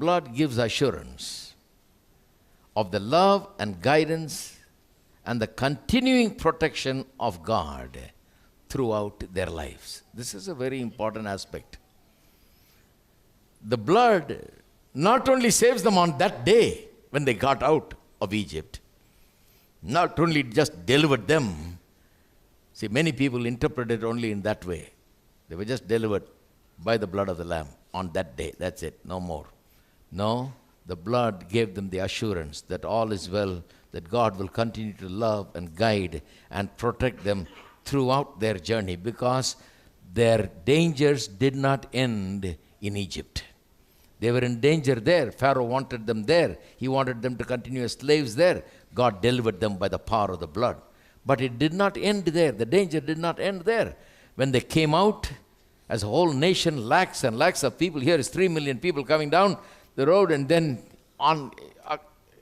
blood gives assurance of the love and guidance and the continuing protection of God throughout their lives. This is a very important aspect. The blood not only saves them on that day when they got out of Egypt, not only just delivered them. See, many people interpret it only in that way. They were just delivered by the blood of the Lamb on that day. That's it, no more. No, the blood gave them the assurance that all is well, that God will continue to love and guide and protect them throughout their journey, because their dangers did not end in Egypt. They were in danger there. Pharaoh wanted them there. He wanted them to continue as slaves there. God delivered them by the power of the blood. But it did not end there. The danger did not end there. When they came out, as a whole nation, lakhs and lakhs of people, here is 3 million people coming down the road, and then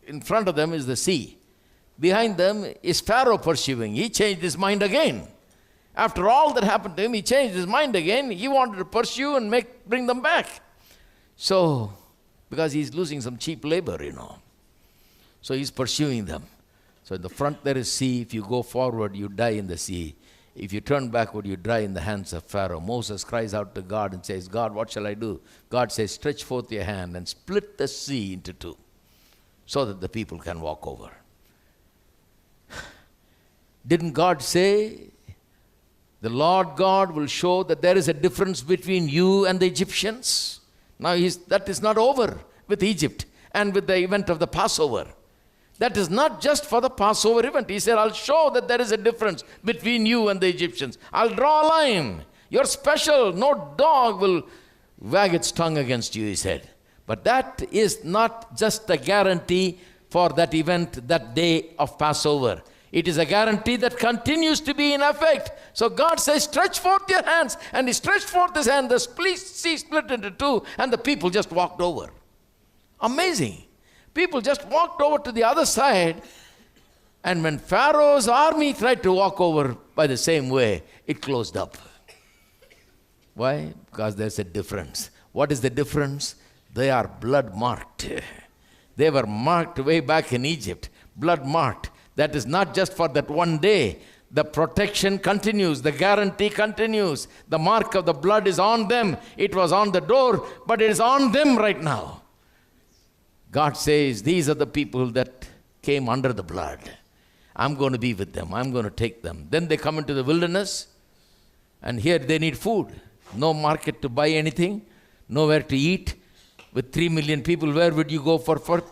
in front of them is the sea. Behind them is Pharaoh pursuing. He changed his mind again. After all that happened to him, he changed his mind again. He wanted to pursue and bring them back. So, because he's losing some cheap labor, So he's pursuing them. So in the front there is sea. If you go forward, you die in the sea. If you turn backward, you die in the hands of Pharaoh. Moses cries out to God and says, God, what shall I do? God says, stretch forth your hand and split the sea into two, so that the people can walk over. Didn't God say, the Lord God will show that there is a difference between you and the Egyptians? Now that is not over with Egypt and with the event of the Passover. That is not just for the Passover event. He said, I'll show that there is a difference between you and the Egyptians. I'll draw a line. You're special. No dog will wag its tongue against you, he said. But that is not just a guarantee for that event, that day of Passover. It is a guarantee that continues to be in effect. So God says, stretch forth your hands. And he stretched forth his hand, the sea split into two, and the people just walked over. Amazing. People just walked over to the other side, and when Pharaoh's army tried to walk over by the same way, it closed up. Why? Because there's a difference. What is the difference? They are blood marked. They were marked way back in Egypt, blood marked. That is not just for that one day. The protection continues. The guarantee continues. The mark of the blood is on them. It was on the door, but it is on them right now. God says, these are the people that came under the blood. I'm going to be with them. I'm going to take them. Then they come into the wilderness, and here they need food. No market to buy anything. Nowhere to eat. With 3 million people, where would you go for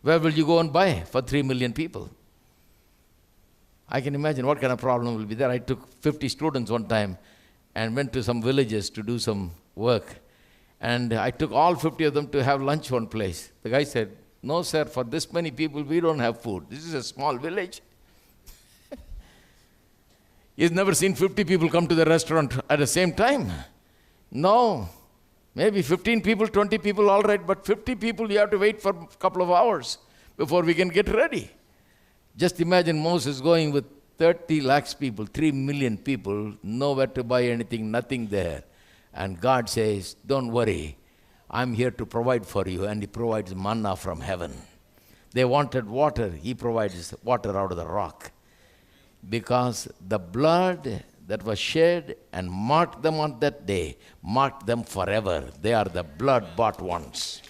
Where will you go and buy for 3 million people? I can imagine what kind of problem will be there. I took 50 students one time and went to some villages to do some work. And I took all 50 of them to have lunch one place. The guy said, no, sir, for this many people, we don't have food. This is a small village. He's never seen 50 people come to the restaurant at the same time. No. Maybe 15 people, 20 people, all right, but 50 people, you have to wait for a couple of hours before we can get ready. Just imagine Moses going with 30 lakhs people, 3 million people, nowhere to buy anything, nothing there. And God says, don't worry, I'm here to provide for you. And he provides manna from heaven. They wanted water, he provides water out of the rock. Because the blood that was shed and marked them on that day, marked them forever. They are the blood-bought ones.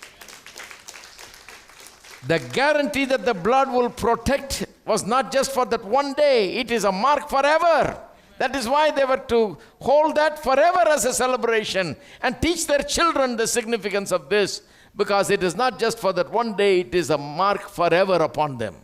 The guarantee that the blood will protect was not just for that one day. It is a mark forever. That is why they were to hold that forever as a celebration and teach their children the significance of this, because it is not just for that one day, it is a mark forever upon them.